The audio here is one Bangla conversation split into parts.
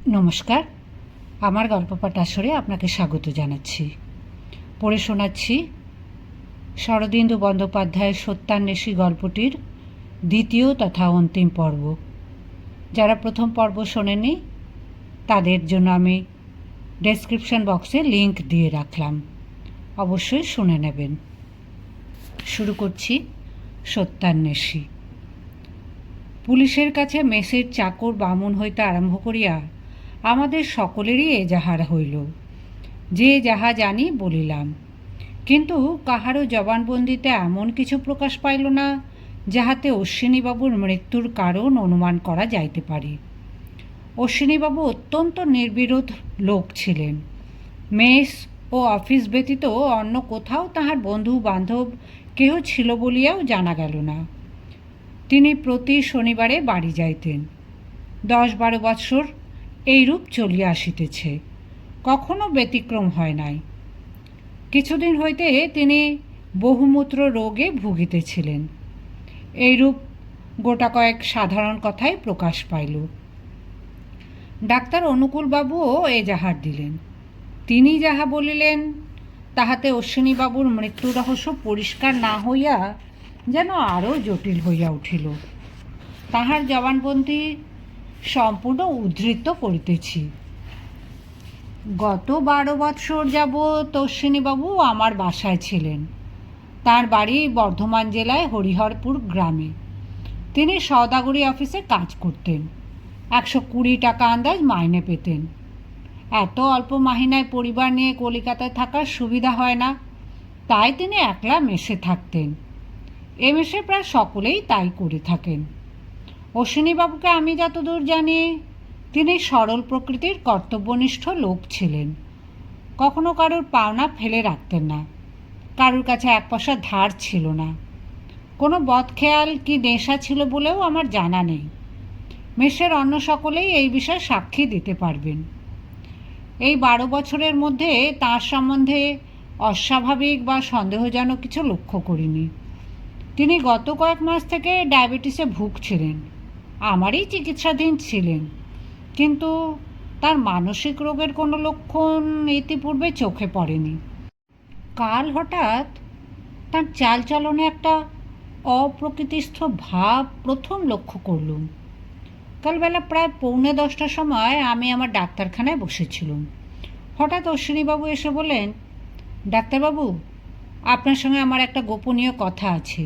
নমস্কার, আমার গল্প পাঠ আসরে আপনাকে স্বাগত জানাচ্ছি। পড়ে শোনাচ্ছি শরদিন্দু বন্দ্যোপাধ্যায়ের সত্যান্বেষী গল্পটির দ্বিতীয় তথা অন্তিম পর্ব। যারা প্রথম পর্ব শোনেননি তাদের জন্য আমি ডেসক্রিপশন বক্সে লিংক দিয়ে রাখলাম, অবশ্যই শুনে নেবেন। শুরু করছি সত্যান্বেষী। পুলিশের কাছে মেসের চাকর বামুন হইতে আরম্ভ করিয়া আমাদের সকলেরই এজাহার হইল। যে যাহা জানি বলিলাম, কিন্তু কাহারও জবানবন্দিতে এমন কিছু প্রকাশ পাইল না যাহাতে অশ্বিনীবাবুর মৃত্যুর কারণ অনুমান করা যাইতে পারে। অশ্বিনীবাবু অত্যন্ত নির্বিরোধ লোক ছিলেন। মেস ও অফিস ব্যতীত অন্য কোথাও তাহার বন্ধু বান্ধব কেহ ছিল বলিয়াও জানা গেল না। তিনি প্রতি শনিবারে বাড়ি যাইতেন। 10-12 বৎসর এইরূপ চলিয়া আসিতেছে, কখনো ব্যতিক্রম হয় নাই। কিছুদিন হইতে তিনি বহুমূত্র রোগে ভুগিতেছিলেন। এইরূপ গোটা কয়েক সাধারণ কথাই প্রকাশ পাইল। ডাক্তার অনুকূলবাবুও এজাহার দিলেন। তিনি যাহা বলিলেন তাহাতে অশ্বিনীবাবুর মৃত্যু রহস্য পরিষ্কার না হইয়া যেন আরও জটিল হইয়া উঠিল। তাহার জবানবন্দি সম্পূর্ণ উদ্ধৃত করিতেছি। গত 12 বৎসর যাবৎ অশ্বিনীবাবু আমার বাসায় ছিলেন। তার বাড়ি বর্ধমান জেলায় হরিহরপুর গ্রামে। তিনি সওদাগরি অফিসে কাজ করতেন। 120 টাকা আন্দাজ মাইনে পেতেন। এত অল্প মাহিনায় পরিবার নিয়ে কলিকাতায় থাকার সুবিধা হয় না, তাই তিনি একলা মেসে থাকতেন। এ মেসে প্রায় সকলেই তাই করে থাকেন। অশ্বিনীবাবুকে আমি যতদূর জানি তিনি সরল প্রকৃতির কর্তব্যনিষ্ঠ লোক ছিলেন। কখনো কারোর পাওনা ফেলে রাখতেন না। কারোর কাছে 1 পয়সা ধার ছিল না। কোনো বদখেয়াল কি নেশা ছিল বলেও আমার জানা নেই। মেসের অন্য সকলেই এই বিষয়ে সাক্ষী দিতে পারবেন। এই 12 বছরের মধ্যে তাঁর সম্বন্ধে অস্বাভাবিক বা সন্দেহজনক কিছু লক্ষ্য করিনি। তিনি গত কয়েক মাস থেকে ডায়াবেটিসে ভুগছিলেন। আমারই চিকিৎসাধীন ছিলেন, কিন্তু তার মানসিক রোগের কোনো লক্ষণ ইতিপূর্বে চোখে পড়েনি। কাল হঠাৎ তার চালচলনে একটা অপ্রকৃতিস্থ ভাব প্রথম লক্ষ্য করলুম। কালবেলা প্রায় 9:45টার সময় আমি আমার ডাক্তারখানায় বসেছিলাম। হঠাৎ অশ্বিনীবাবু এসে বললেন, ডাক্তারবাবু, আপনার সঙ্গে আমার একটা গোপনীয় কথা আছে।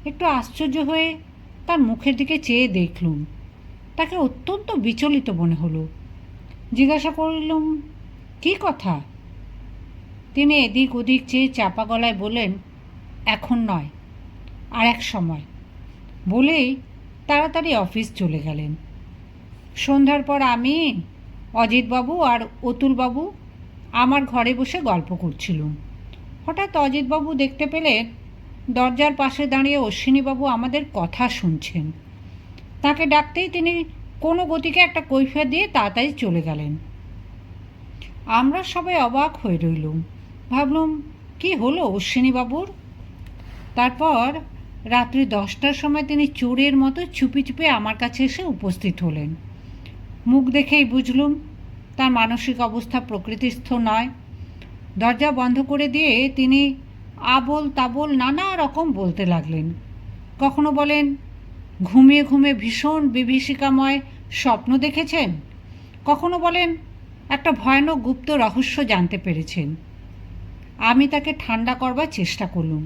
একটু আশ্চর্য হয়ে তার মুখের দিকে চেয়ে দেখলুম। তাকে অত্যন্ত বিচলিত মনে হলো। জিজ্ঞাসা করলুম, কী কথা? তিনি এদিক ওদিক চেয়ে চাপা গলায় বললেন, এখন নয়, আর এক সময়, বলেই তাড়াতাড়ি অফিস চলে গেলেন। সন্ধ্যার পর আমি, অজিতবাবু আর অতুলবাবু আমার ঘরে বসে গল্প করছিলুম। হঠাৎ অজিতবাবু দেখতে পেলেন দরজার পাশে দাঁড়িয়ে অশ্বিনীবাবু আমাদের কথা শুনছেন। তাকে ডাকতেই তিনি কোনো গতিকে একটা কৈফিয়ত দিয়ে তাড়াতাড়ি চলে গেলেন। আমরা সবাই অবাক হয়ে রইলুম। ভাবলুম, কি হলো অশ্বিনীবাবুর? তারপর রাত্রি 10টার সময় তিনি চোরের মতো চুপি চুপি আমার কাছে এসে উপস্থিত হলেন। মুখ দেখেই বুঝলুম তার মানসিক অবস্থা প্রকৃতিস্থ নয়। দরজা বন্ধ করে দিয়ে তিনি আবোল তাবোল নানা রকম বলতে লাগলেন। কখনো বলেন, ঘুমিয়ে ঘুমিয়ে ভীষণ বিভীষিকাময় স্বপ্ন দেখেছেন। কখনো বলেন, একটা ভয়ানক গুপ্ত রহস্য জানতে পেরেছেন। আমি তাকে ঠান্ডা করবার চেষ্টা করলুম,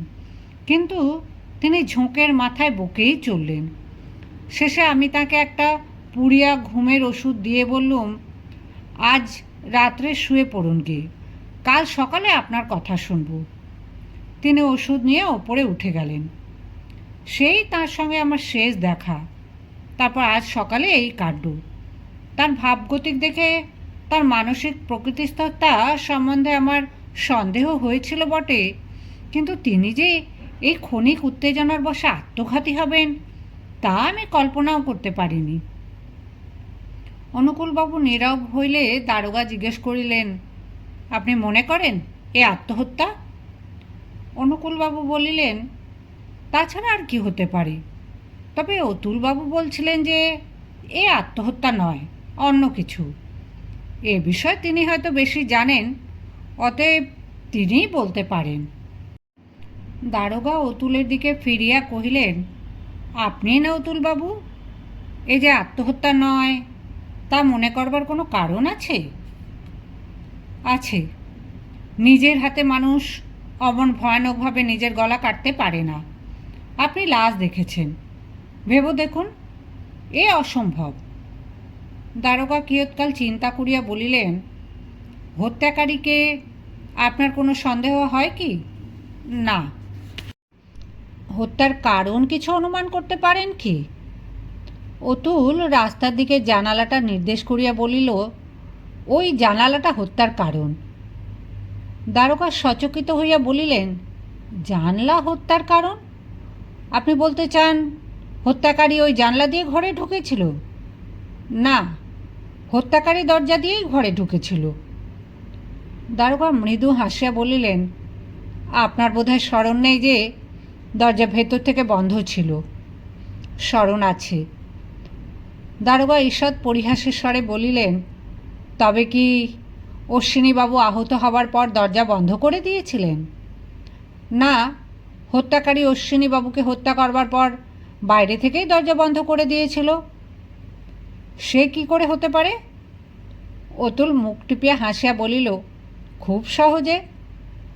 কিন্তু তিনি ঝোঁকের মাথায় বকেই চললেন। শেষে আমি তাকে একটা পুড়িয়া ঘুমের ওষুধ দিয়ে বললুম, আজ রাত্রে শুয়ে পড়ুন গিয়ে, কাল সকালে আপনার কথা শুনব। তিনি ওষুধ নিয়ে ওপরে উঠে গেলেন। সেই তার সঙ্গে আমার শেষ দেখা। তারপর আজ সকালে এই কাণ্ড। তার ভাবগতিক দেখে তার মানসিক প্রকৃতিস্থতা সম্বন্ধে আমার সন্দেহ হয়েছিল বটে, কিন্তু তিনি যে এই ক্ষণিক উত্তেজনার বশে আত্মঘাতী হবেন তা আমি কল্পনাও করতে পারিনি। অনুকূলবাবু নীরব হইলে দারোগা জিজ্ঞেস করিলেন, আপনি মনে করেন এ আত্মহত্যা? অনুকূলবাবু বলিলেন, তাছাড়া আর কি হতে পারে? তবে অতুলবাবু বলছিলেন যে এ আত্মহত্যা নয়, অন্য কিছু। এ বিষয়ে তিনি হয়তো বেশি জানেন, অতএব তিনিই বলতে পারেন। দারোগা অতুলের দিকে ফিরিয়া কহিলেন, আপনি না অতুলবাবু? এই যে আত্মহত্যা নয়, তা মনে করবার কোনো কারণ আছে? আছে। নিজের হাতে মানুষ অমন ভয়ানকভাবে নিজের গলা কাটতে পারে না। আপনি লাশ দেখেছেন, ভেবে দেখুন, এ অসম্ভব। দারোগা কিয়ৎকাল চিন্তা করিয়া বলিলেন, হত্যাকারীকে আপনার কোনো সন্দেহ হয় কি? না। হত্যার কারণ কিছু অনুমান করতে পারেন কি? অতুল রাস্তার দিকে জানালাটা নির্দেশ করিয়া বলিল, ওই জানালাটা হত্যার কারণ। দারোগা সচকিত হইয়া বলিলেন, জানলা হত্যার কারণ? আপনি বলতে চান হত্যাকারী ওই জানলা দিয়ে ঘরে ঢুকেছিল? না, হত্যাকারী দরজা দিয়েই ঘরে ঢুকেছিল। দারোগা মৃদু হাসিয়া বলিলেন, আপনার বোধহয় স্মরণ নেই যে দরজা ভেতর থেকে বন্ধ ছিল। স্মরণ আছে। দারোগা ঈষৎ পরিহাসের স্বরে বলিলেন, তবে কি অশ্বিনীবাবু আহত হবার পর দরজা বন্ধ করে দিয়েছিলেন? না, হত্যাকারী অশ্বিনীবাবুকে হত্যা করবার পর বাইরে থেকেই দরজা বন্ধ করে দিয়েছিল। সে কি করে হতে পারে? অতুল মুখ টিপিয়া হাসিয়া বলিল, খুব সহজে,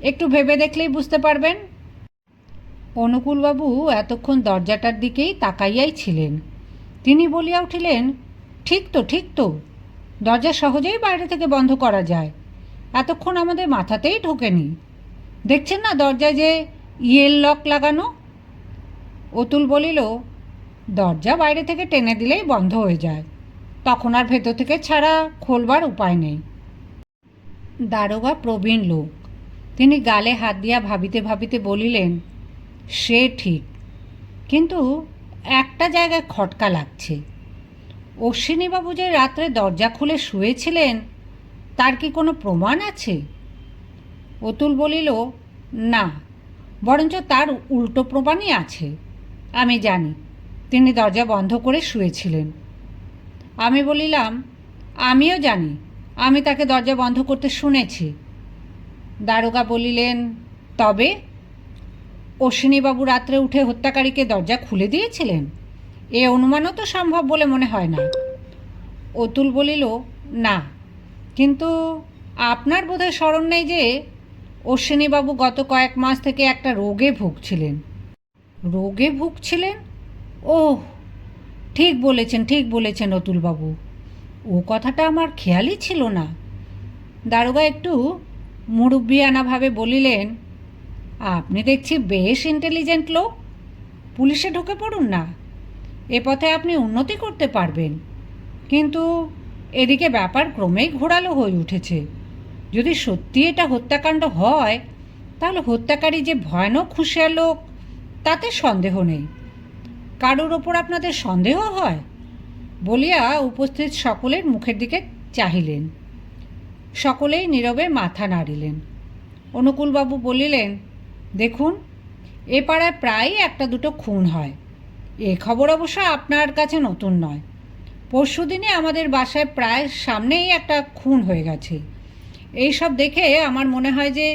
একটু ভেবে দেখলেই বুঝতে পারবেন। অনুকূলবাবু এতক্ষণ দরজাটার দিকেই তাকাইয়াই ছিলেন। তিনি বলিয়া উঠিলেন, ঠিক তো, ঠিক তো, দরজা সহজেই বাইরে থেকে বন্ধ করা যায়। এতক্ষণ আমাদের মাথাতেই ঢোকেনি। দেখছেন না দরজায় যে ইয়েল লক লাগানো? অতুল বলিল, দরজা বাইরে থেকে টেনে দিলেই বন্ধ হয়ে যায়, তখন আর ভেতর থেকে ছাড়া খোলবার উপায় নেই। দারোগা প্রবীণ লোক, তিনি গালে হাত দিয়া ভাবিতে ভাবিতে বলিলেন, সে ঠিক, কিন্তু একটা জায়গায় খটকা লাগছে। অশ্বিনীবাবু যে রাত্রে দরজা খুলে শুয়েছিলেন, তার কি কোনো প্রমাণ আছে? অতুল বলিল, না, বরঞ্চ তার উল্টো প্রমাণই আছে। আমি জানি তিনি দরজা বন্ধ করে শুয়েছিলেন। আমি বলিলাম, আমিও জানি, আমি তাকে দরজা বন্ধ করতে শুনেছি। দারোগা বলিলেন, তবে অশ্বিনীবাবু রাত্রে উঠে হত্যাকারীকে দরজা খুলে দিয়েছিলেন? এ অনুমানও তো সম্ভব বলে মনে হয় না। অতুল বলিল, না, কিন্তু আপনার বোধহয় স্মরণ নেই যে অশ্বিনীবাবু গত কয়েক মাস থেকে একটা রোগে ভুগছিলেন। রোগে ভুগছিলেন? ওহ, ঠিক বলেছেন, ঠিক বলেছেন অতুলবাবু, ও কথাটা আমার খেয়ালই ছিল না। দারোগা একটু মুরব্বিয়ানাভাবে বলিলেন, আপনি দেখছি বেশ ইন্টেলিজেন্ট লোক, পুলিশে ঢুকে পড়ুন না, এ পথে আপনি উন্নতি করতে পারবেন। কিন্তু এদিকে ব্যাপার ক্রমেই ঘোরালো হয়ে উঠেছে। যদি সত্যি এটা হত্যাকাণ্ড হয়, তাহলে হত্যাকারী যে ভয়ানক হুঁশিয়ার লোক, তাতে সন্দেহ নেই। কারোর ওপর আপনাদের সন্দেহ হয়? বলিয়া উপস্থিত সকলের মুখের দিকে চাহিলেন। সকলেই নীরবে মাথা নাড়িলেন। অনুকূলবাবু বলিলেন, দেখুন, এ পাড়ায় প্রায়ই একটা দুটো খুন হয়। এ খবর অবশ্য আপনার কাছে নতুন নয়। পরশুদিনে আমাদের বাসায় প্রায় সামনেই একটা খুন হয়ে গেছে। এই সব দেখে আমার মনে হয় যে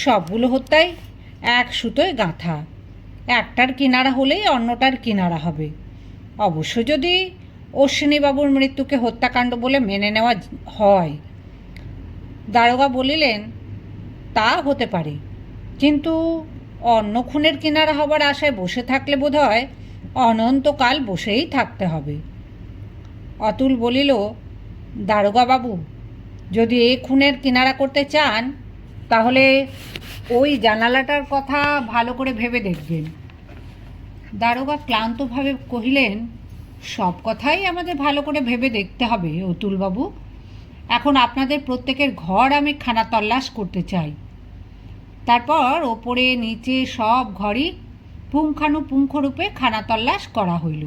সবগুলো হত্যাই এক সুতোয় গাঁথা। একটার কিনারা হলেই অন্যটার কিনারা হবে। অবশ্য যদি অশ্বিনীবাবুর মৃত্যুকে হত্যাকাণ্ড বলে মেনে নেওয়া হয়। দারোগা বলিলেন, তা হতে পারে, কিন্তু অন্য খুনের কিনারা হবার আশায় বসে থাকলে বোধহয় অনন্তকাল বসেই থাকতে হবে। অতুল বলিল, দারোগাবাবু, যদি এই খুনের কিনারা করতে চান, তাহলে ওই জানালাটার কথা ভালো করে ভেবে দেখবেন। দারোগা ক্লান্তভাবে কহিলেন, সব কথাই আমাদের ভালো করে ভেবে দেখতে হবে অতুলবাবু। এখন আপনাদের প্রত্যেকের ঘর আমি খানাতল্লাশ করতে চাই। তারপর ওপরে নিচে সব ঘরই পুঙ্খানুপুঙ্খরূপে খানাতল্লাশ করা হইল,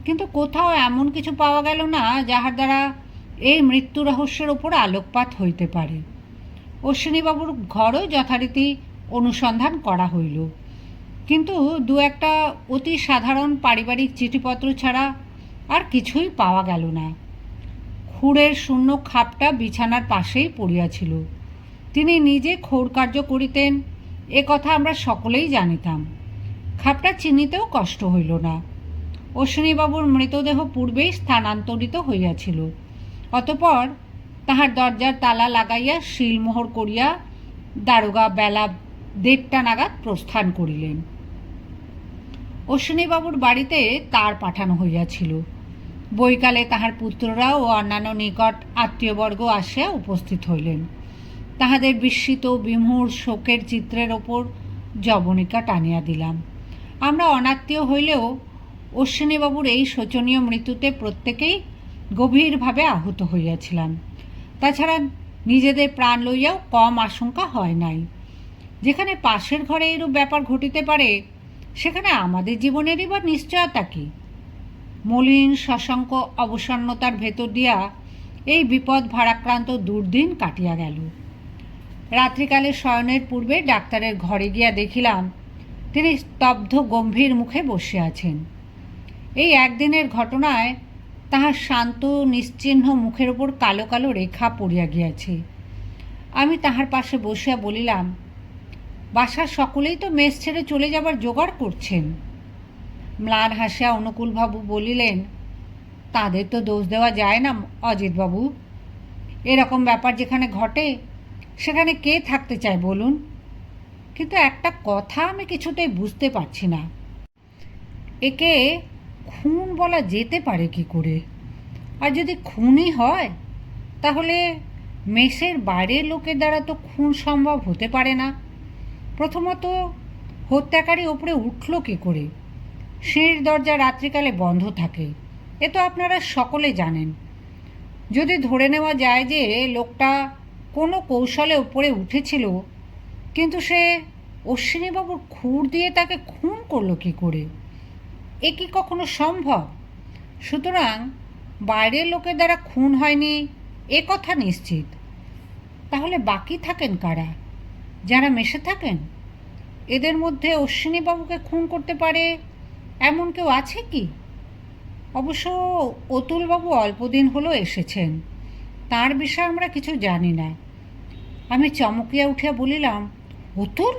কিন্তু কোথাও এমন কিছু পাওয়া গেল না যাহার দ্বারা এই মৃত্যু রহস্যের ওপর আলোকপাত হইতে পারে। অশ্বিনীবাবুর ঘরও যথারীতি অনুসন্ধান করা হইল, কিন্তু দু একটা অতি সাধারণ পারিবারিক চিঠিপত্র ছাড়া আর কিছুই পাওয়া গেল না। খুঁড়ের শূন্য খাপটা বিছানার পাশেই পড়িয়াছিল। তিনি নিজে খোড়কার্য করিতেন, এ কথা আমরা সকলেই জানিতাম। খাপটা চিনিতেও কষ্ট হইল না। অশ্বিনীবাবুর মৃতদেহ পূর্বেই স্থানান্তরিত হইয়াছিল। অতঃপর তাহার দরজার তালা লাগাইয়া শিলমোহর করিয়া দারোগা বেলা 1:30 নাগাদ প্রস্থান করিলেন। অশ্বিনীবাবুর বাড়িতে তার পাঠানো হইয়াছিল। বৈকালে তাহার পুত্ররা ও অন্যান্য নিকট আত্মীয়বর্গ আসিয়া উপস্থিত হইলেন। তাহাদের বিস্মিত বিমূঢ় শোকের চিত্রের ওপর জবনিকা টানিয়া দিলাম। আমরা অনাত্মীয় হইলেও অশ্বিনীবাবুর এই শোচনীয় মৃত্যুতে প্রত্যেকেই গভীরভাবে আহত হইয়াছিলাম। তাছাড়া নিজেদের প্রাণ লইয়াও কম আশঙ্কা হয় নাই। যেখানে পাশের ঘরে এইরূপ ব্যাপার ঘটিতে পারে, সেখানে আমাদের জীবনেরই বা নিশ্চয়তা কি? মলিন শশাঙ্ক অবসন্নতার ভেতর দিয়া এই বিপদ ভারাক্রান্ত দুর্দিন কাটিয়া গেল। রাত্রিকালে শয়নের পূর্বে ডাক্তারের ঘরে গিয়া দেখিলাম তিনি স্তব্ধ গম্ভীর মুখে বসে আছেন। এই একদিনের ঘটনায় তাহার শান্ত নিশ্চিহ্ন মুখের ওপর কালো কালো রেখা পড়িয়া গিয়াছে। আমি তাহার পাশে বসিয়া বলিলাম, বাসার সকলেই তো মেস ছেড়ে চলে যাবার জোগাড় করছেন। ম্লান হাসিয়া অনুকূলবাবু বলিলেন, তাদের তো দোষ দেওয়া যায় না অজিতবাবু। এরকম ব্যাপার যেখানে ঘটে সেখানে কে থাকতে চায় বলুন? কিন্তু একটা কথা আমি কিছুতেই বুঝতে পারছি না, একে খুন বলা যেতে পারে কি করে? আর যদি খুনই হয়, তাহলে মেসের বাইরের লোকের দ্বারা তো খুন সম্ভব হতে পারে না। প্রথমত, হত্যাকারী ওপরে উঠল কী করে? সিঁড়ির দরজা রাত্রিকালে বন্ধ থাকে, এ তো আপনারা সকলে জানেন। যদি ধরে নেওয়া যায় যে লোকটা কোনো কৌশলে উপরে উঠেছিল, কিন্তু সে অশ্বিনীবাবুর খুর দিয়ে তাকে খুন করলো কী করে? এ কি কখনো সম্ভব? সুতরাং বাইরের লোকের দ্বারা খুন হয়নি এ কথা নিশ্চিত। তাহলে বাকি থাকেন কারা? যারা মেশে থাকেন। এদের মধ্যে অশ্বিনীবাবুকে খুন করতে পারে এমন কেউ আছে কি? অবশ্য অতুলবাবু অল্পদিন হলো এসেছেন, তার বিষয়ে আমরা কিছু জানি না। আমি চমকিয়া উঠিয়া বলিলাম, অতুল?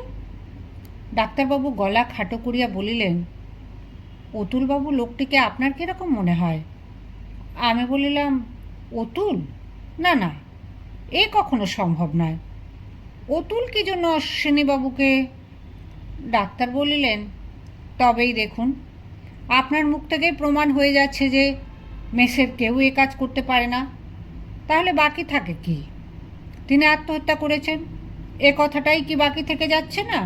ডাক্তারবাবু গলা খাটো করিয়া বলিলেন, অতুলবাবু লোকটিকে আপনার কীরকম মনে হয়? আমি বলিলাম, অতুল? না না, এ কখনো সম্ভব নয়। অতুল কি জন্য অশ্বিনীবাবুকে? ডাক্তার বলিলেন, তবেই দেখুন, আপনার মুখ থেকেই প্রমাণ হয়ে যাচ্ছে যে মেসের কেউ এ কাজ করতে পারে না। তাহলে বাকি থাকে কি? তিনি আত্মহত্যা করেছেন, এ কথাটাই কি বাকি থেকে যাচ্ছে না?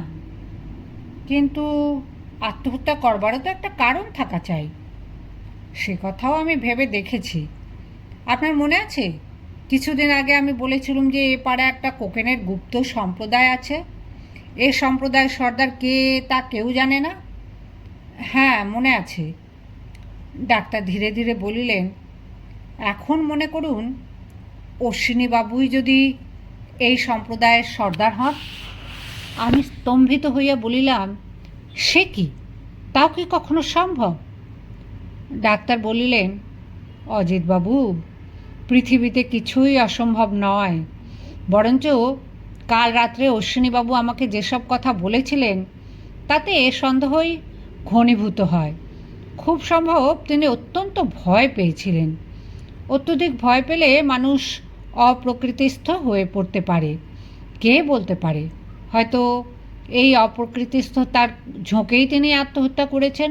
কিন্তু আত্মহত্যা করবারও তো একটা কারণ থাকা চাই। সে কথাও আমি ভেবে দেখেছি। আপনার মনে আছে কিছুদিন আগে আমি বলেছিলাম যে এ পাড়ায় একটা কোকেনের গুপ্ত সম্প্রদায় আছে। এ সম্প্রদায়ের সর্দার কে তা কেউ জানে না। হ্যাঁ, মনে আছে। ডাক্তার ধীরে ধীরে বলিলেন, এখন মনে করুন অশ্বিনীবাবুই যদি এই সম্প্রদায়ের সর্দার হন। আমি স্তম্ভিত হইয়া বলিলাম, সে কি? তাও কি কখনো সম্ভব? ডাক্তার বলিলেন, অজিতবাবু, পৃথিবীতে কিছুই অসম্ভব নয়। বরঞ্চ কাল রাত্রে অশ্বিনীবাবু আমাকে যেসব কথা বলেছিলেন তাতে এ সন্দেহই ঘনীভূত হয়। খুব সম্ভব তিনি অত্যন্ত ভয় পেয়েছিলেন। অত্যধিক ভয় পেলে মানুষ অপ্রকৃতিস্থ হয়ে পড়তে পারে। কে বলতে পারে, হয়তো এই অপ্রকৃতিস্থতার ঝোঁকেই তিনি আত্মহত্যা করেছেন।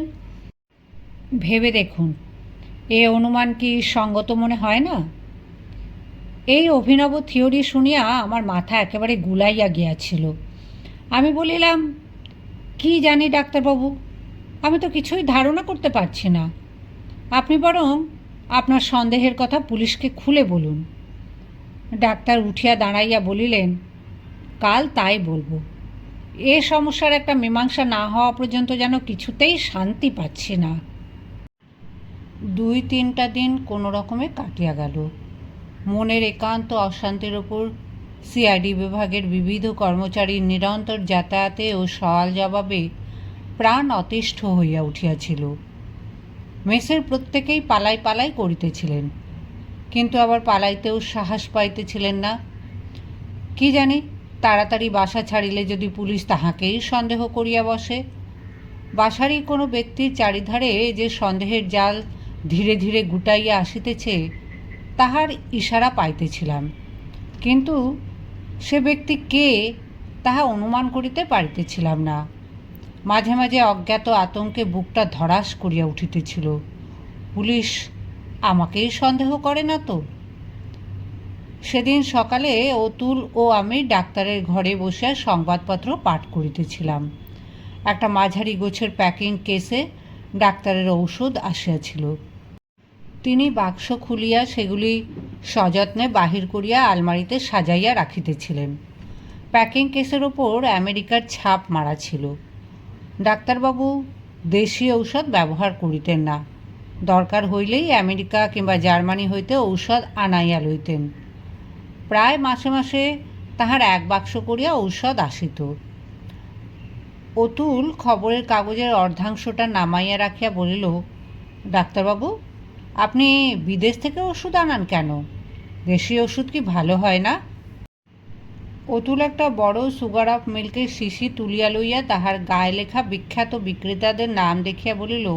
ভেবে দেখুন, এ অনুমান কি সঙ্গত মনে হয় না? এই অভিনব থিওরি শুনিয়া আমার মাথা একেবারে গুলাইয়া গিয়াছিল। আমি বলিলাম, কি জানি ডাক্তারবাবু, আমি তো কিছুই ধারণা করতে পারছি না। আপনি বরং আপনার সন্দেহের কথা পুলিশকে খুলে বলুন। ডাক্তার উঠিয়া দাঁড়াইয়া বলিলেন, কাল তাই বলবো। এ সমস্যার একটা মীমাংসা না হওয়া পর্যন্ত যেন কিছুতেই শান্তি পাচ্ছি না। 2-3টা দিন কোনো রকমে কাটিয়া গেল। মনের একান্ত অশান্তির ওপর সিআইডি বিভাগের বিবিধ কর্মচারীর নিরন্তর যাতায়াতে ও সওয়াল জবাবে প্রাণ অতিষ্ঠ হইয়া উঠিয়াছিল। মেসের প্রত্যেকেই পালাই পালাই করিতেছিলেন। কিন্তু আবার পালাইতেও সাহস পাইতেছিলেন না। কি জানি, তাড়াতাড়ি বাসা ছাড়িলে যদি পুলিশ তাহাকেই সন্দেহ করিয়া বসে। বাসারই কোনো ব্যক্তির চারিধারে যে সন্দেহের জাল ধীরে ধীরে গুটাইয়া আসিতেছে, তাহার ইশারা পাইতেছিলাম, কিন্তু সে ব্যক্তি কে তাহা অনুমান করিতে পারিতেছিলাম না। মাঝে মাঝে অজ্ঞাত আতঙ্কে বুকটা ধড়াস করিয়া উঠিতেছিল। পুলিশ আমাকেই সন্দেহ করে না তো? সেদিন সকালে অতুল ও আমি ডাক্তারের ঘরে বসিয়া সংবাদপত্র পাঠ করিতেছিলাম। একটা মাঝারি গোছের প্যাকিং কেসে ডাক্তারের ঔষধ আসিয়াছিল। তিনি বাক্স খুলিয়া সেগুলি সযত্নে বাহির করিয়া আলমারিতে সাজাইয়া রাখিতেছিলেন। প্যাকিং কেসের ওপর আমেরিকার ছাপ মারা ছিল। ডাক্তারবাবু দেশি ঔষধ ব্যবহার করিতেন না। দরকার হইলেই আমেরিকা কিংবা জার্মানি হইতে ঔষধ আনাইয়া লইতেন। প্রায় মাসে মাসে তাহার এক বাক্স করিয়া ঔষধ আসিত। অতুল খবরের কাগজের অর্ধাংশটা নামাইয়া রাখিয়া বলিল, ডাক্তারবাবু, আপনি বিদেশ থেকে ওষুধ আনান কেন? দেশি ওষুধ কি ভালো হয় না? অতুল একটা বড় সুগার অফ মিল্কের শিশি তুলিয়া লইয়া তাহার গায়ে লেখা বিখ্যাত বিক্রেতাদের নাম দেখিয়া বলিল,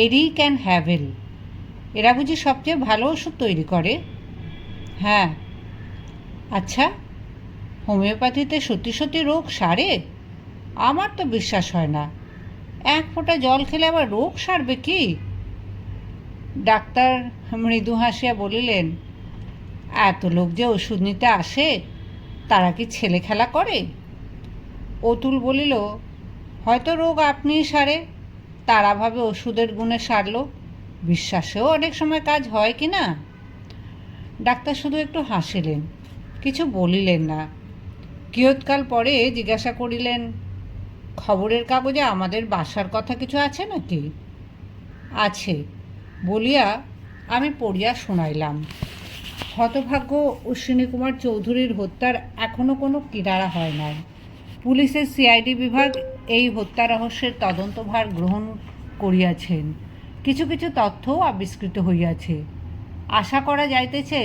এরিক অ্যান্ড হ্যাভেল, এরা বুঝি সবচেয়ে ভালো ওষুধ তৈরি করে? হ্যাঁ। আচ্ছা, হোমিওপ্যাথিতে সত্যি সত্যি রোগ সারে? আমার তো বিশ্বাস হয় না। এক ফোঁটা জল খেলে আবার রোগ সারবে কি? ডাক্তার মৃদু হাসিয়া বলিলেন, এত লোক যে ওষুধ নিতে আসে, তারা কি ছেলে খেলা করে? অতুল বলিল, হয়তো রোগ আপনিই সারে, তারা ভাবে ওষুধের গুণে সারল। বিশ্বাসেও অনেক সময় কাজ হয় কি না? ডাক্তার শুধু একটু হাসিলেন, কিছু বলিলেন না। কিয়ৎকাল পরে জিজ্ঞাসা করিলেন, খবরের কাগজে আমাদের বাসার কথা কিছু আছে নাকি? আছে বলিয়া আমি পড়িয়া শুনাইলাম। হতভাগ্য অশ্বিনী কুমার চৌধুরীর হত্যার এখনও কোনো কিনারা হয় নাই। পুলিশের সিআইডি বিভাগ এই হত্যা রহস্যের তদন্তভার গ্রহণ করিয়াছেন। কিছু কিছু তথ্যও আবিষ্কৃত হইয়াছে। আশা করা যাইতেছে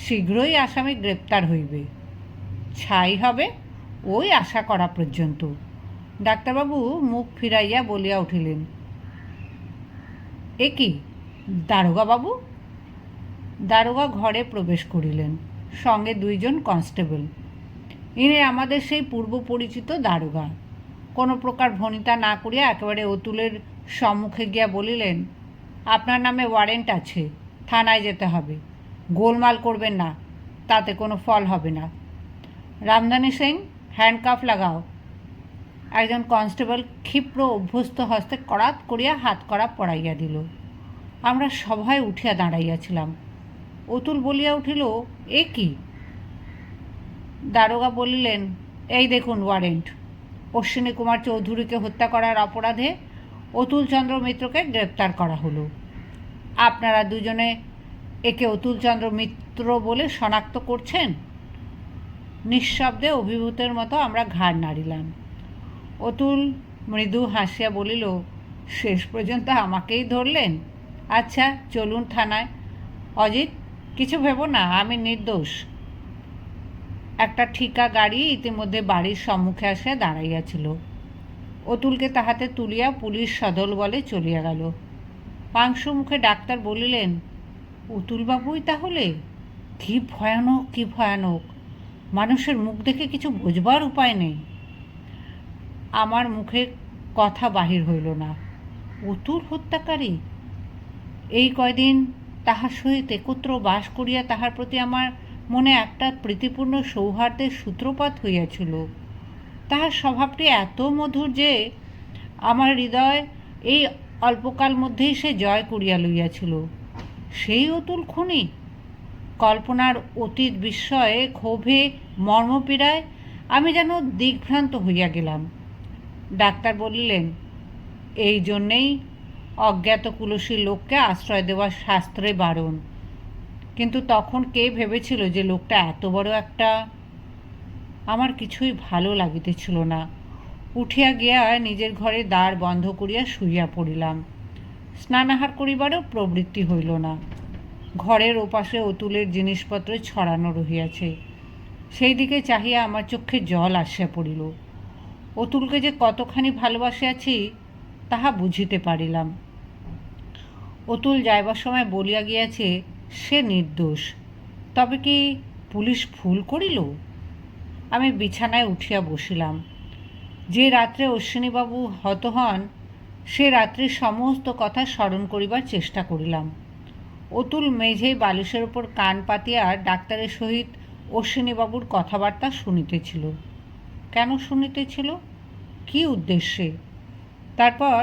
শীঘ্রই আসামি গ্রেপ্তার হইবে। ছাই হবে ওই আশা করা পর্যন্ত। ডাক্তারবাবু মুখ ফিরাইয়া বলিয়া উঠিলেন, এ কি দারোগাবাবু? দারোগা ঘরে প্রবেশ করিলেন, সঙ্গে দুইজন কনস্টেবল। ইনি আমাদের সেই পূর্ব পরিচিত দারোগা। কোনো প্রকার ভনিতা না করিয়া একেবারে অতুলের সম্মুখে গিয়া বলিলেন, আপনার নামে ওয়ারেন্ট আছে, থানায় যেতে হবে। গোলমাল করবেন না, তাতে কোনো ফল হবে না। রামধানী সিং, হ্যান্ডকাফ লাগাও। একজন কনস্টেবল ক্ষিপ্র অভ্যস্ত হস্তে কড়াত করিয়া হাত করা পড়াইয়া দিল। আমরা সবাই উঠিয়া দাঁড়াইয়াছিলাম। অতুল বলিয়া উঠিল, এ কি? দারোগা বলিলেন, এই দেখুন ওয়ারেন্ট। অশ্বিনী কুমার চৌধুরীকে হত্যা করার অপরাধে অতুল চন্দ্র মিত্রকে গ্রেপ্তার করা হলো। আপনারা দুজনে একে অতুল চন্দ্র মিত্র বলে শনাক্ত করছেন? নিঃশব্দে অভিভূতের মতো আমরা ঘাড় নাড়িলাম। অতুল মৃদু হাসিয়া বলিল, শেষ পর্যন্ত আমাকেই ধরলেন? আচ্ছা, চলুন থানায়। অজিত, কিছু ভেবো না, আমি নির্দোষ। একটা ঠিকা গাড়ি ইতিমধ্যে বাড়ির সম্মুখে আসিয়া দাঁড়াইয়াছিল। অতুলকে তাহাতে তুলিয়া পুলিশ সদল বলে চলিয়া গেল। পাংশু মুখে ডাক্তার বলিলেন, অতুলবাবুই তাহলে? কি ভয়ানক, কি ভয়ানক! মানুষের মুখ দেখে কিছু বোঝবার উপায় নেই। আমার মুখে কথা বাহির হইল না। অতুল হত্যাকারী! এই কয়দিন তাহার সহিত একত্র বাস করিয়া তাহার প্রতি আমার মনে একটা প্রীতিপূর্ণ সৌহার্দ্যের সূত্রপাত হইয়াছিল। তাহার স্বভাবটি এত মধুর যে আমার হৃদয় এই অল্পকাল মধ্যেই সে জয় করিয়া লইয়াছিল। সেই অতুল খুনি? কল্পনার অতীত বিস্ময়ে, ক্ষোভে, মর্মপীড়ায় আমি যেন দিগ্ভ্রান্ত হইয়া গেলাম। ডাক্তার বলিলেন, এই জন্যেই অজ্ঞাত কুলসী লোককে আশ্রয় দেওয়া শাস্ত্রে বারণ। কিন্তু তখন কে ভেবেছিল যে লোকটা এত বড় একটা... আমার কিছুই ভালো লাগিতেছিল না। উঠিয়া গিয়া নিজের ঘরে দ্বার বন্ধ করিয়া শুইয়া পড়িলাম। স্নানাহার করিবারও প্রবৃত্তি হইল না। ঘরের ওপাশে অতুলের জিনিসপত্র ছড়ানো রহিয়াছে। সেই দিকে চাহিয়া আমার চক্ষে জল আসিয়া পড়িল। অতুলকে যে কতখানি ভালোবাসিয়াছি তাহা বুঝিতে পারিলাম। অতুল যাইবার সময় বলিয়া গিয়াছে সে নির্দোষ। তবে কি পুলিশ ভুল করিল? আমি বিছানায় উঠিয়া বসিলাম। যে রাত্রে অশ্বিনীবাবু হত হন সে রাত্রির সমস্ত কথা স্মরণ করিবার চেষ্টা করিলাম। অতুল মেঝেই বালিশের ওপর কান পাতিয়া ডাক্তারের সহিত অশ্বিনীবাবুর কথাবার্তা শুনিতেছিল। কেন শুনিতেছিল? কী উদ্দেশ্যে? তারপর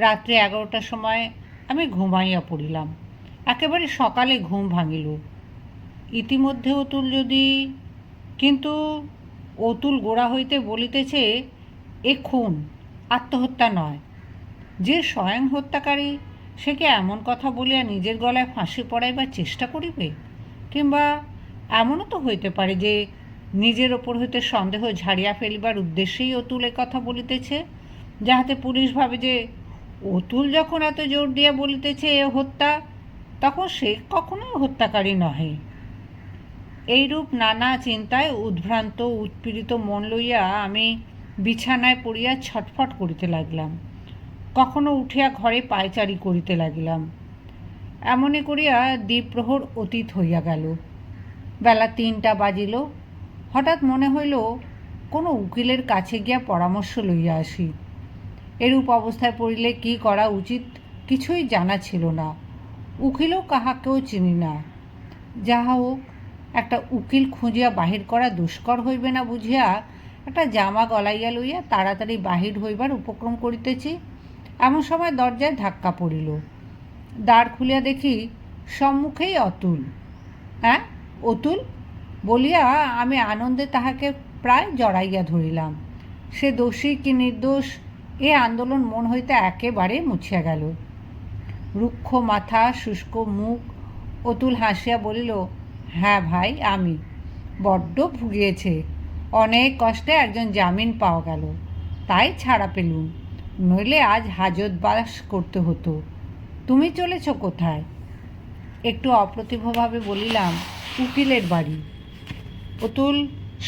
রাত্রে 11টার সময় আমি ঘুমাইয়া পড়িলাম। একেবারে সকালে ঘুম ভাঙিল। ইতিমধ্যে অতুল যদি... কিন্তু অতুল গোড়া হইতে বলিতেছে এ খুন, আত্মহত্যা নয়। যে স্বয়ং হত্যাকারী সে কি এমন কথা বলিয়া নিজের গলায় ফাঁসি পড়াইবার চেষ্টা করিবে? কিংবা এমনও তো হইতে পারে যে নিজের ওপর হইতে সন্দেহ ঝাড়িয়া ফেলিবার উদ্দেশ্যেই অতুল এ কথা বলিতেছে, যাহাতে পুলিশ ভাবে যে অতুল যখন এত জোর দিয়া বলিতেছে এ হত্যা, তখন সে কখনোই হত্যাকারী নহে। এইরূপ নানা চিন্তায় উদ্ভ্রান্ত উৎপীড়িত মন লইয়া আমি বিছানায় পড়িয়া ছটফট করিতে লাগিলাম। কখনো উঠিয়া ঘরে পায়চারি করিতে লাগিলাম। এমনি করিয়া দ্বিপ্রহর অতীত হইয়া গেল। বেলা 3টা বাজিল। হঠাৎ মনে হইল কোনো উকিলের কাছে গিয়া পরামর্শ লইয়া আসি। এরূপ অবস্থায় পড়িলে কি করা উচিত কিছুই জানা ছিল না। উকিলও কাহাকেও চিনি না। যাহা হোক, একটা উকিল খুঁজিয়া বাহির করা দুষ্কর হইবে না বুঝিয়া একটা জামা গলাইয়া লইয়া তাড়াতাড়ি বাহির হইবার উপক্রম করিতেছি, এমন সময় দরজায় ধাক্কা পড়িল। দ্বার খুলিয়া দেখি সম্মুখেই অতুল। হ্যাঁ, অতুল বলিয়া আমি আনন্দে তাহাকে প্রায় জড়াইয়া ধরিলাম। সে দোষী কি নির্দোষ এ আন্দোলন মন হইতে একেবারে মুছিয়া গেল। রুক্ষ মাথা, শুষ্ক মুখ। অতুল হাসিয়া বলিল, হ্যাঁ ভাই, আমি। বড্ড ভুগিয়েছে। অনেক কষ্টে একজন জামিন পাওয়া গেল, তাই ছাড়া পেলুম, নইলে আজ হাজতবাস করতে হতো। তুমি চলেছ কোথায়? একটু অপ্রতিভভাবে বলিলাম, উকিলের বাড়ি। অতুল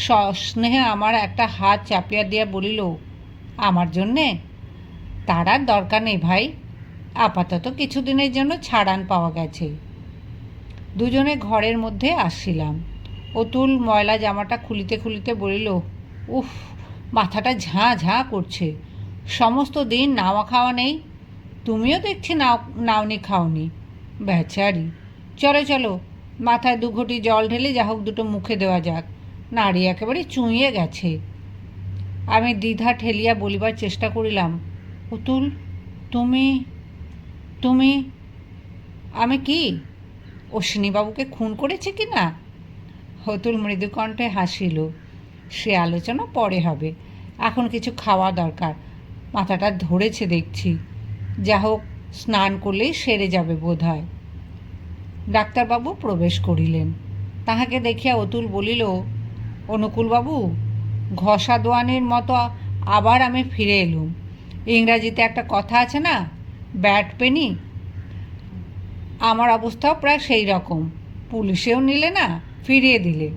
সস্নেহে আমার একটা হাত চাপিয়া দিয়া বলিল, আমার জন্যে? তার আর দরকার নেই ভাই, আপাতত কিছুদিনের জন্য ছাড়ান পাওয়া গেছে। দুজনে ঘরের মধ্যে আসছিলাম। অতুল ময়লা জামাটা খুলিতে খুলিতে বলিল, উফ, মাথাটা ঝাঁ ঝাঁ করছে। সমস্ত দিন নাওয়া খাওয়া নেই। তুমিও দেখছি নাওনি খাওনি। বেচারি। চলো চলো, মাথায় 2 ঘটি জল ঢেলে যা হোক দুটো মুখে দেওয়া যাক। নাড়ি একেবারে চুঁইয়ে গেছে। আমি দ্বিধা ঠেলিয়া বলিবার চেষ্টা করিলাম, অতুল, তুমি তুমি আমি কি অশ্বিনীবাবুকে খুন করেছে কি না? অতুল মৃদুকণ্ঠে হাসিল। সে আলোচনা পরে হবে, এখন কিছু খাওয়া দরকার। মাথাটা ধরেছে দেখছি। যা হোক, স্নান করলেই সেরে যাবে বোধ হয়। ডাক্তারবাবু প্রবেশ করিলেন। তাহাকে দেখিয়া অতুল বলিল, অনুকূলবাবু, ঘষা দোয়ানির মতো আবার আমি ফিরে এলুম। ইংরাজিতে একটা কথা আছে না, ব্যাড পেনি। আমার অবস্থাও প্রায় সেই রকম। পুলিশেও নিলে না, ফিরিয়ে দিলে।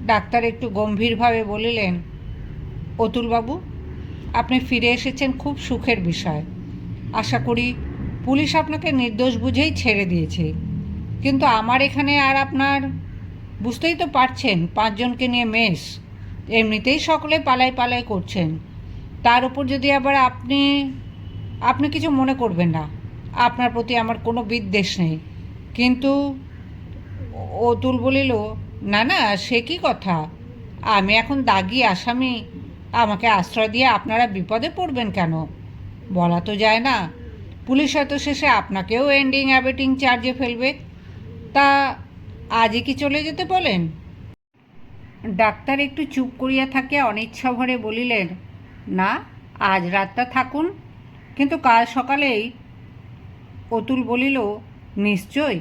ডাক্তার একটু গম্ভীরভাবে বলিলেন, অতুলবাবু, আপনি ফিরে এসেছেন খুব সুখের বিষয়। আশা করি পুলিশ আপনাকে নির্দোষ বুঝেই ছেড়ে দিয়েছে। কিন্তু আমার এখানে আর আপনার, বুঝতেই তো পারছেন, 5 জনকে নিয়ে মেস, এমনিতেই সকলে পালাই পালাই করছেন। তার উপর যদি আবার আপনি কিছু মনে করবেন না, আপনার প্রতি আমার কোনো বিদ্বেষ নেই। কিন্তু অতুল বলিল, না না, সে কি কথা? আমি এখন দাগি আসামি, আমাকে আশ্রয় দিয়ে আপনারা বিপদে পড়বেন কেন? বলা তো যায় না। পুলিশ হয়তো শেষে আপনাকেও এন্ডিং অ্যাবেটিং চার্জে ফেলবে। তা আজই কি চলে যেতে বলেন? ডাক্তার একটু চুপ করিয়া থাকিয়া অনিচ্ছা ভরে বলিলেন, না, আজ রাতটা থাকুন, কিন্তু কাল সকালেই। অতুল বলিল, নিশ্চয়,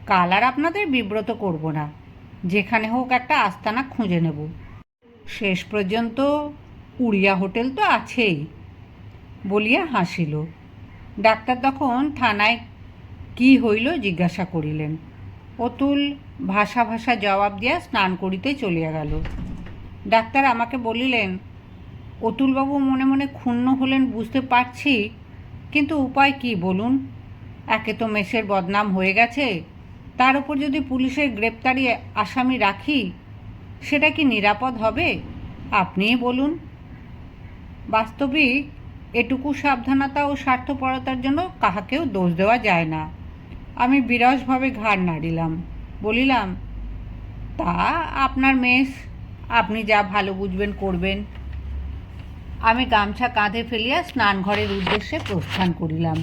কাল আর আপনাদের বিব্রত করব না। যেখানে হোক একটা আস্তানা খুঁজে নেব। শেষ পর্যন্ত উড়িয়া হোটেল তো আছেই। বলিয়া হাসিল। ডাক্তার তখন থানায় কি হইল জিজ্ঞাসা করিলেন। অতুল ভাষা ভাষা জবাব দিয়া স্নান করিতে চলিয়া গেল। ডাক্তার আমাকে বলিলেন, অতুলবাবু মনে মনে ক্ষুণ্ণ হলেন বুঝতে পারছি, কিন্তু উপায় কি বলুন? একে তো মেসের বদনাম হয়ে গেছে, তার উপর যদি পুলিশের গ্রেপ্তারি আসামি রাখি, সেটা কি নিরাপদ হবে? আপনিই বলুন। বাস্তবিক এটুকু সাবধানতা ও স্বার্থপরতার জন্য কাহাকেও দোষ দেওয়া যায় না। আমি বিরসভাবে ঘাড় নাড়িলাম, বলিলাম, তা আপনার মেস, আপনি যা ভালো বুঝবেন করবেন। আমি গামছা কাঁধে ফেলিয়া স্নানঘরের উদ্দেশ্যে প্রস্থান করিলাম।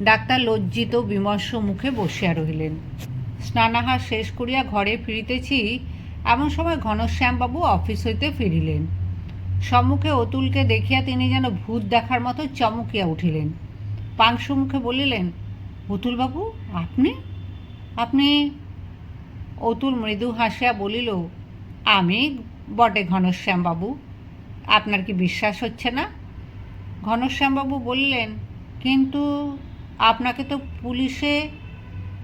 ডাক্তার লজ্জিত বিমর্ষ মুখে বসিয়া রহিলেন। স্নানাহার শেষ করিয়া ঘরে ফিরিতেছি, এমন সময় ঘনশ্যামবাবু অফিস হইতে ফিরিলেন। সম্মুখে অতুলকে দেখিয়া তিনি যেন ভূত দেখার মতো চমকিয়া উঠিলেন। পাংশু মুখে বলিলেন, অতুলবাবু, আপনি আপনি অতুল মৃদু হাসিয়া বলিল, আমি বটে ঘনশ্যামবাবু। আপনার কি বিশ্বাস হচ্ছে না? ঘনশ্যামবাবু বললেন, কিন্তু আপনাকে তো পুলিশে,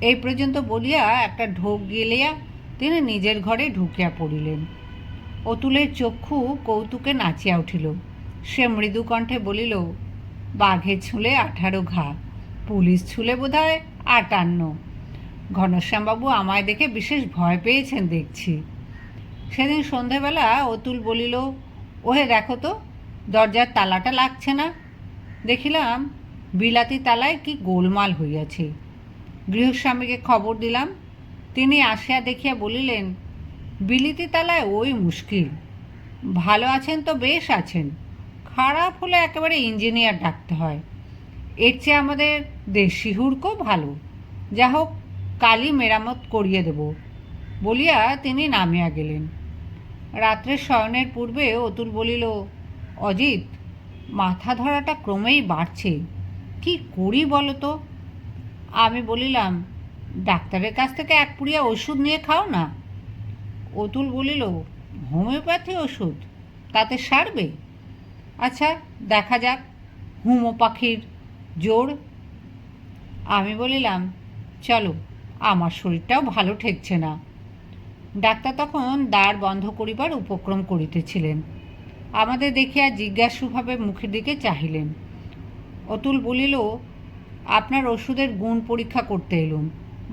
এই পর্যন্ত বলিয়া একটা ঢোক গিলিয়া তিনি নিজের ঘরে ঢুকিয়া পড়িলেন। অতুলের চক্ষু কৌতুকে নাচিয়া উঠিল। সে মৃদু কণ্ঠে বলিল, বাঘে ছুঁলে 18 ঘা, পুলিশ ছুঁলে বোধ হয় 58। ঘনশ্যামবাবু আমায় দেখে বিশেষ ভয় পেয়েছেন দেখছি। সেদিন সন্ধেবেলা অতুল বলিল, ওহে দেখো তো, দরজার তালাটা লাগছে না। দেখিলাম বিলাতি তালায় কি গোলমাল হইয়াছে। গৃহস্বামীকে খবর দিলাম। তিনি আসিয়া দেখিয়া বলিলেন, বিলিতি তালায় ওই মুশকিল। ভালো আছেন তো বেশ আছেন, খারাপ হলে একেবারে ইঞ্জিনিয়ার ডাকতে হয়। এর চেয়ে আমাদের দেশি হুড়কো ভালো। যা হোক, কালই মেরামত করিয়ে দেব বলিয়া তিনি নামিয়া গেলেন। রাত্রে শয়নের পূর্বে অতুল বলিল, অজিত, মাথা ধরাটা ক্রমেই বাড়ছে, কি করি বলো তো? আমি বলিলাম, ডাক্তারের কাছ থেকে 1 পুড়িয়া ওষুধ নিয়ে খাও না। অতুল বলিল, হোমিওপ্যাথি ওষুধ, তাতে সারবে? আচ্ছা, দেখা যাক, হুমো পাখির জোর। আমি বলিলাম, চলো, আমার শরীরটাও ভালো ঠেকছে না। ডাক্তার তখন দ্বার বন্ধ করিবার উপক্রম করিতেছিলেন। আমাদের দেখিয়া জিজ্ঞাসুভাবে মুখের দিকে চাহিলেন। অতুল বলিল, আপনার ওষুধের গুণ পরীক্ষা করতে এলুম,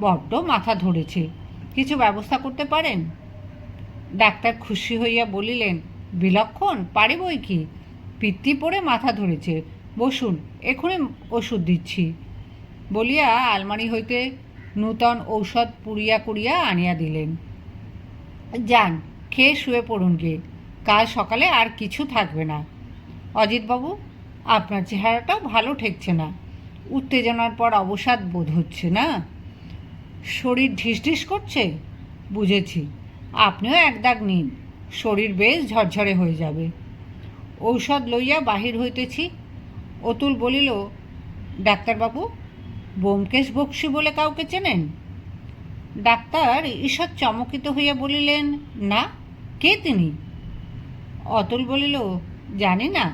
বড্ড মাথা ধরেছে, কিছু ব্যবস্থা করতে পারেন? ডাক্তার খুশি হইয়া বলিলেন, বিলক্ষণ, পারি বই কি, পিত্তি পড়ে মাথা ধরেছে, বসুন, এক্ষুনি ওষুধ দিচ্ছি বলিয়া আলমারি হইতে নূতন ঔষধ পুড়িয়া কুড়িয়া আনিয়া দিলেন। যান, খেয়ে শুয়ে পড়ুন গে, কাল সকালে আর কিছু থাকবে না। অজিতবাবু, আপনার চেহারাটাও ভালো ঠেকছে না, উত্তেজনার পর অবসাদ বোধ হচ্ছে না? শরীর ঢিসঢিস করছে? বুঝেছি, আপনিও এক দাগ নিন, শরীর বেশ ঝরঝরে হয়ে যাবে। ঔষধ লইয়া বাহির হইতেছি। অতুল বলিল, ডাক্তারবাবু, ব্যোমকেশ বক্সী বলে কাউকে চেনেন? ডাক্তার ঈষৎ চমকিত হইয়া বলিলেন, না, কে তিনি? অতুল বলিল, জানি না,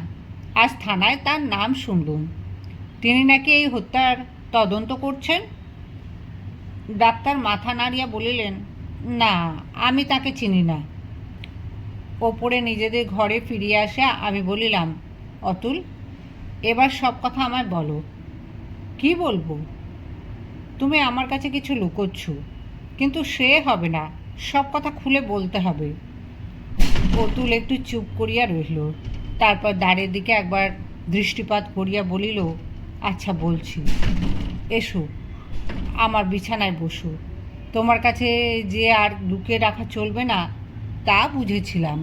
আজ থানায় তার নাম শুনলুম। তিনি নাকি এই হত্যার তদন্ত করছেন। ডাক্তার মাথা নাড়িয়া বলিলেন, না, আমি তাকে চিনি না। ওপরে নিজেদের ঘরে ফিরিয়া আসিয়া আমি বলিলাম, অতুল, এবার সব কথা আমায় বলো। কি বলবো? তুমি আমার কাছে কিছু লুকোচ্ছ, কিন্তু সে হবে না, সব কথা খুলে বলতে হবে। অতুল একটু চুপ করিয়া রইল, তারপর দ্বারের দিকে একবার দৃষ্টিপাত করিয়া বলিল, আচ্ছা বলছি, এসো, আমার বিছানায় বসো। তোমার কাছে যে আর লুকিয়ে রাখা চলবে না তা বুঝেছিলাম।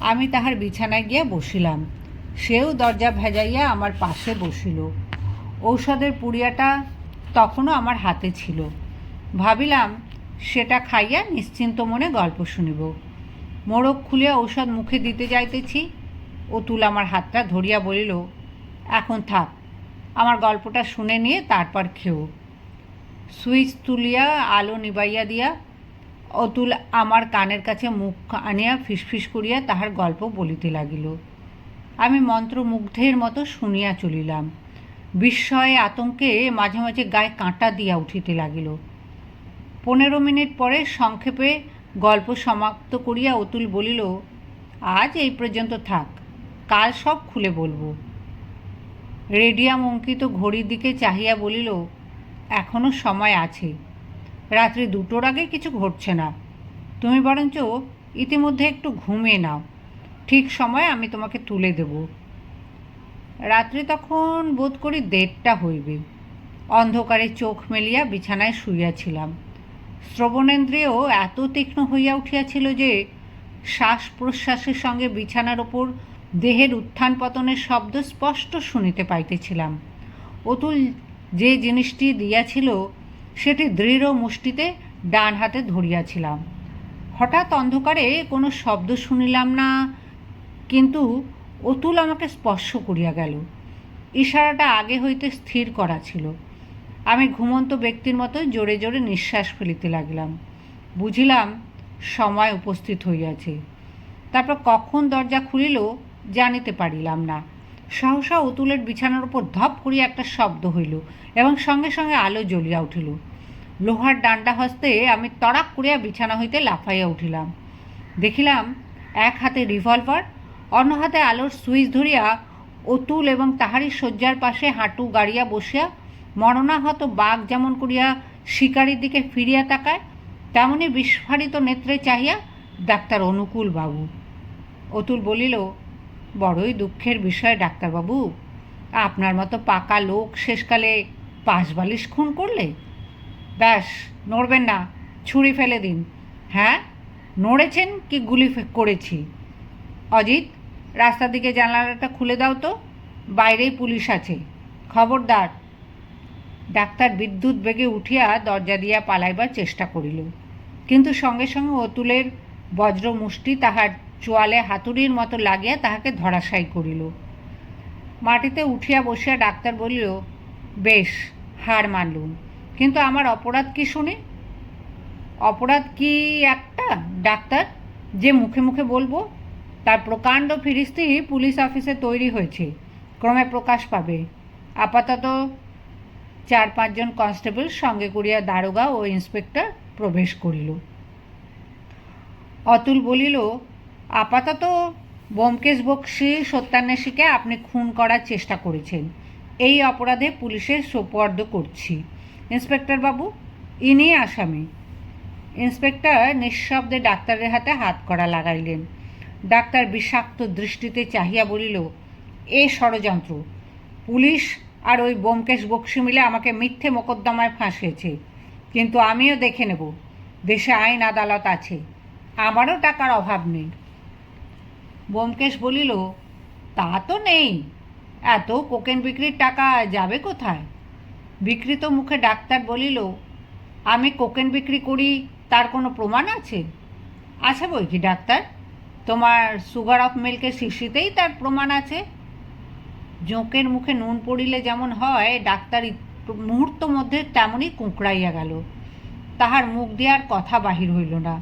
আমি তাহার বিছানায় গিয়া বসিলাম। সেও দরজা ভেজাইয়া আমার পাশে বসিল। ঔষধের পুড়িয়াটা তখনও আমার হাতে ছিল। ভাবিলাম সেটা খাইয়া নিশ্চিন্ত মনে গল্প শুনিব। মোড়ক খুলিয়া ঔষধ মুখে দিতে যাইতেছি, অতুল আমার হাতটা ধরিয়া বলিল, এখন থাক, আমার গল্পটা শুনে নিয়ে তারপর খেও। সুইচ তুলিয়া আলো নিবাইয়া দিয়া অতুল আমার কানের কাছে মুখ আনিয়া ফিসফিস করিয়া তাহার গল্প বলিতে লাগিল। আমি মন্ত্রমুগ্ধের মতো শুনিয়া চলিলাম। বিস্ময়ে আতঙ্কে মাঝে মাঝে গায়ে কাঁটা দিয়া উঠিতে লাগিল। 15 মিনিট পরে সংক্ষেপে গল্প সমাপ্ত করিয়া অতুল বলিল, আজ এই পর্যন্ত থাক, কাল সব খুলে বলবো। রেডিয়াম অঙ্কিত ঘড়ির দিকে চাহিয়া বলিল, এখনও সময় আছে, রাত্রি 2টোর আগে কিছু ঘটছে না। তুমি বরঞ্চ ইতিমধ্যে একটু ঘুমিয়ে নাও, ঠিক সময়ে আমি তোমাকে তুলে দেব। রাত্রি তখন বোধ করি 1:30 হইবে। অন্ধকারে চোখ মেলিয়া বিছানায় শুইয়াছিলাম। শ্রবণেন্দ্রিয় এত তীক্ষ্ণ হইয়া উঠিয়াছিল যে শ্বাস প্রশ্বাসের সঙ্গে বিছানার ওপর দেহের উত্থান পতনের শব্দ স্পষ্ট শুনিতে পাইতেছিলাম। অতুল যে জিনিসটি দিয়াছিল সেটি দৃঢ় মুষ্টিতে ডান হাতে ধরিয়াছিলাম। হঠাৎ অন্ধকারে কোনো শব্দ শুনিলাম না, কিন্তু অতুল আমাকে স্পর্শ করিয়া গেল। ইশারাটা আগে হইতে স্থির করা ছিল। আমি ঘুমন্ত ব্যক্তির মতো জোরে জোরে নিঃশ্বাস ফেলিতে লাগিলাম। বুঝিলাম সময় উপস্থিত হইয়াছে। তারপর কখন দরজা খুলিল জানিতে পারিলাম না। সহসা অতুলের বিছানার উপর ধপ করিয়া একটা শব্দ হইল এবং সঙ্গে সঙ্গে আলো জ্বলিয়া উঠিল। লোহার ডান্ডা হস্তে আমি তড়াক করিয়া বিছানা হইতে লাফাইয়া উঠিলাম। দেখিলাম এক হাতে রিভলভার, অন্য হাতে আলোর সুইচ ধরিয়া অতুল এবং তাহারই শয্যার পাশে হাঁটু গাড়িয়া বসিয়া মরণাহত বাঘ যেমন করিয়া শিকারির দিকে ফিরিয়া তাকায় তেমনি বিস্ফারিত নেত্রে চাহিয়া ডাক্তার অনুকূল বাবু। অতুল বলিল, বড়ই দুঃখের বিষয় ডাক্তারবাবু, আপনার মতো পাকা লোক শেষকালে পাশবালিশ খুন করলে। ব্যাস, নড়বেন না, ছুরি ফেলে দিন। হ্যাঁ, নড়েছেন কি গুলি করেছি? অজিত, রাস্তার দিকে জানালাটা খুলে দাও তো, বাইরেই পুলিশ আছে, খবরদার। ডাক্তার বিদ্যুৎ বেগে উঠিয়া দরজা দিয়া পালাইবার চেষ্টা করিল, কিন্তু সঙ্গে সঙ্গে অতুলের বজ্র মুষ্টি তাহার চোয়ালে হাতুড়ির মতো লাগিয়া তাহাকে ধরাশায়ী করিল। মাটিতে উঠিয়া বসিয়া ডাক্তার বলিল, বেশ, হার মানলুম, কিন্তু আমার অপরাধ কি শুনি? অপরাধ কি একটা ডাক্তার যে মুখে মুখে বলবো? তার প্রকাণ্ড ফিরিস্তি পুলিশ অফিসে তৈরি হয়েছে, ক্রমে প্রকাশ পাবে। আপাতত 4-5 জন কনস্টেবল সঙ্গে করিয়া দারোগা ও ইন্সপেক্টর প্রবেশ করিল। অতুল বলিল, আপাতত ব্যোমকেশ বক্সী সত্যান্বেষীকে আপনি খুন করার চেষ্টা করেছেন, এই অপরাধে পুলিশের সোপর্দ করছি। ইন্সপেক্টর বাবু, ইনি আসামি। ইন্সপেক্টর নিঃশব্দে ডাক্তারের হাতে হাত করা লাগাইলেন। ডাক্তার বিষাক্ত দৃষ্টিতে চাহিয়া বলিল, এ ষড়যন্ত্র। পুলিশ আর ওই ব্যোমকেশ বক্সী মিলে আমাকে মিথ্যে মোকদ্দমায় ফাঁসিয়েছে, কিন্তু আমিও দেখে নেব, দেশে আইন আদালত আছে, আমারও টাকার অভাব নেই। ব্যোমকেশ বলিল, তা তো নেই, এত কোকেন বিক্রির টাকা যাবে কোথায়? বিকৃত মুখে ডাক্তার বলিল, আমি কোকেন বিক্রি করি তার কোনো প্রমাণ আছে? আছে বই কি ডাক্তার, তোমার সুগার অফ মিল্কের শিশিতেই তার প্রমাণ আছে। জোঁকের মুখে নুন পড়িলে যেমন হয়, ডাক্তার মুহূর্ত মধ্যে তেমনই কুঁকড়াইয়া গেল। তাহার মুখ দিয়ে আর কথা বাহির হইল না,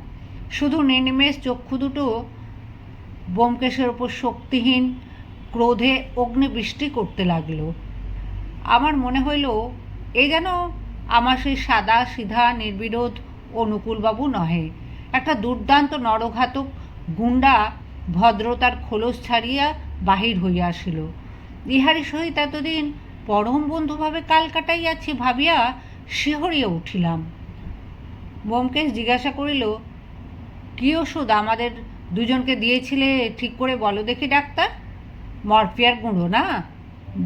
শুধু নির্নিমেষ চক্ষু দুটো ব্যোমকেশের ওপর শক্তিহীন ক্রোধে অগ্নিবৃষ্টি করতে লাগল। আমার মনে হইল এ যেন আমার সেই সাদা সিধা নির্বিরোধ অনুকূলবাবু নহে, একটা দুর্দান্ত নরঘাতক গুন্ডা ভদ্রতার খোলস ছাড়িয়া বাহির হইয়া আসিল। ইহারই সহিত এতদিন পরম বন্ধুভাবে কাল কাটাইয়াছি ভাবিয়া শিহরিয়া উঠিলাম। ব্যোমকেশ জিজ্ঞাসা করিল, কী ওষুধ আমাদের দুজনকে দিয়েছিলে ঠিক করে বলো দেখি ডাক্তার। মরফিয়ার গুঁড়ো না?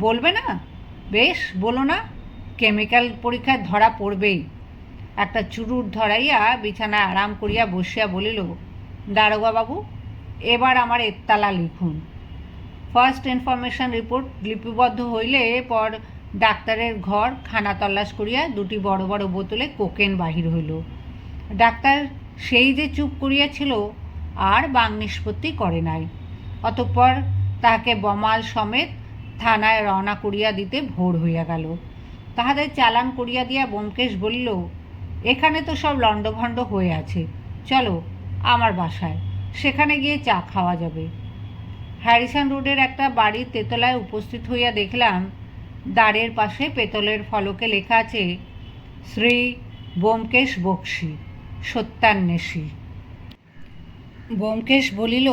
বলবে না? বেশ, বলো না, কেমিক্যাল পরীক্ষায় ধরা পড়বেই। একটা চুরুট ধরাইয়া বিছানায় আরাম করিয়া বসিয়া বলিল, দারোগা বাবু, এবার আমার এত্তালা লিখুন। ফার্স্ট ইনফরমেশন রিপোর্ট লিপিবদ্ধ হইলে পর ডাক্তারের ঘর খানা তল্লাশ করিয়া 2টি বড় বড় বোতলে কোকেন বাহির হইল। ডাক্তার সেই যে চুপ করিয়াছিল আর বাং নিষ্পত্তি করে নাই। অতঃপর তাহাকে বমাল সমেত থানায় রওনা করিয়া দিতে ভোর হইয়া গেল। তাহাদের চালান করিয়া দিয়া ব্যোমকেশ বলিল, এখানে তো সব লণ্ডভণ্ড হয়ে আছে, চলো আমার বাসায়, সেখানে গিয়ে চা খাওয়া যাবে। হ্যারিসন রোডের একটা বাড়ির তেতলায় উপস্থিত হইয়া দেখলাম দ্বারের পাশে পেতলের ফলকে লেখা আছে, শ্রী ব্যোমকেশ বক্সী, সত্যান্বেষী। ব্যোমকেশ বলিল,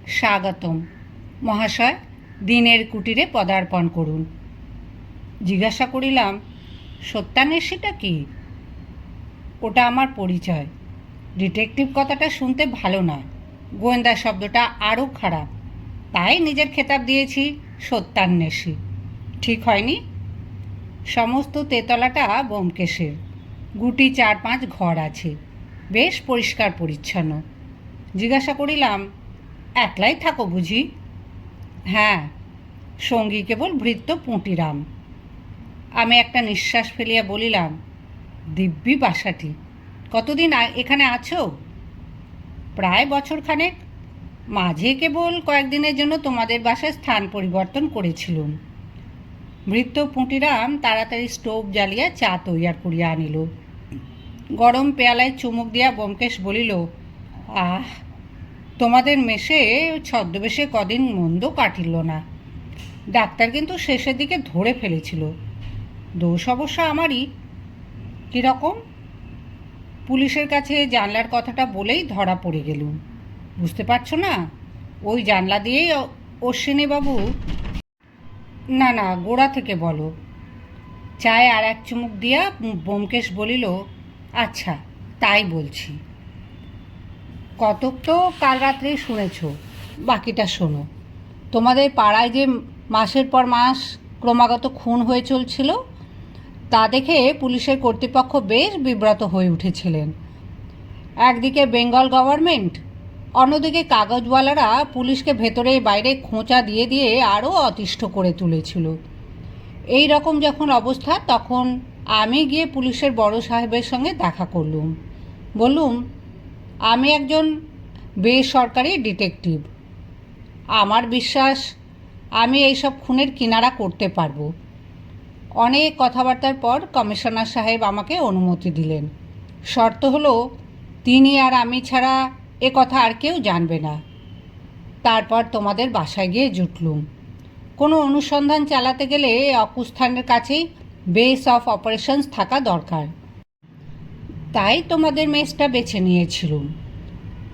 স্বাগতম মহাশয়, দিনের কুটিরে পদার্পণ করুন। জিজ্ঞাসা করিলাম, সত্যান্বেষীটা কি? ওটা আমার পরিচয়। ডিটেকটিভ কথাটা শুনতে ভালো না, গোয়েন্দা শব্দটা আরও খারাপ, তাই নিজের খেতাব দিয়েছি সত্যান্বেষী। ঠিক হয়নি? সমস্ত তেতলাটা ব্যোমকেশের, গুটি 4-5 ঘর আছে, বেশ পরিষ্কার পরিচ্ছন্ন। জিজ্ঞাসা করিলাম, একলাই থাকো বুঝি? হ্যাঁ, সঙ্গী কেবল ভৃত্য পুঁটিরাম। আমি একটা নিঃশ্বাস ফেলিয়া বলিলাম, দিব্যি বাসাটি। কতদিন এখানে আছো? প্রায় বছরখানেক। মাঝে কেবল কয়েকদিনের জন্য তোমাদের বাসায় স্থান পরিবর্তন করেছিলুম। ভৃত্য পুঁটিরাম তাড়াতাড়ি স্টোভ জ্বালিয়া চা তৈয়ার করিয়া আনিল। গরম পেয়ালায় চুমুক দিয়া ব্যোমকেশ বলিল, আহ, তোমাদের মেশে ছদ্মবেশে কদিন মন্দ কাটিল না। ডাক্তার কিন্তু শেষের দিকে ধরে ফেলেছিল। দোষ অবশ্য আমারই। কীরকম? পুলিশের কাছে জানলার কথাটা বলেই ধরা পড়ে গেলুম। বুঝতে পারছো না? ওই জানলা দিয়েই অশ্বিনীবাবু। না না, গোড়া থেকে বলো। চায়ে আর এক চুমুক দিয়া ব্যোমকেশ বলিল, আচ্ছা তাই বলছি। কতক তো কাল রাত্রেই শুনেছ, বাকিটা শোনো। তোমাদের পাড়ায় যে মাসের পর মাস ক্রমাগত খুন হয়ে চলছিল, তা দেখে পুলিশের কর্তৃপক্ষ বেশ বিব্রত হয়ে উঠেছিলেন। একদিকে বেঙ্গল গভর্নমেন্ট, অন্যদিকে কাগজওয়ালারা পুলিশকে ভেতরে বাইরে খোঁচা দিয়ে দিয়ে আরও অতিষ্ঠ করে তুলেছিল। এই রকম যখন অবস্থা, তখন আমি গিয়ে পুলিশের বড় সাহেবের সঙ্গে দেখা করলুম। বললুম, আমি একজন বেসরকারি ডিটেকটিভ। আমার বিশ্বাস আমি এইসব খুনের কিনারা করতে পারবো। অনেক কথাবার্তার পর কমিশনার সাহেব আমাকে অনুমতি দিলেন। শর্ত হলো, তিনি আর আমি ছাড়া এ কথা আর কেউ জানবে না। তারপর তোমাদের বাসায় গিয়ে জুটলুম। কোনো অনুসন্ধান চালাতে গেলে অকুস্থানের কাছেই বেস অফ অপারেশনস থাকা দরকার। তাই তোমাদের মেসটা বেছে নিয়েছিলুম।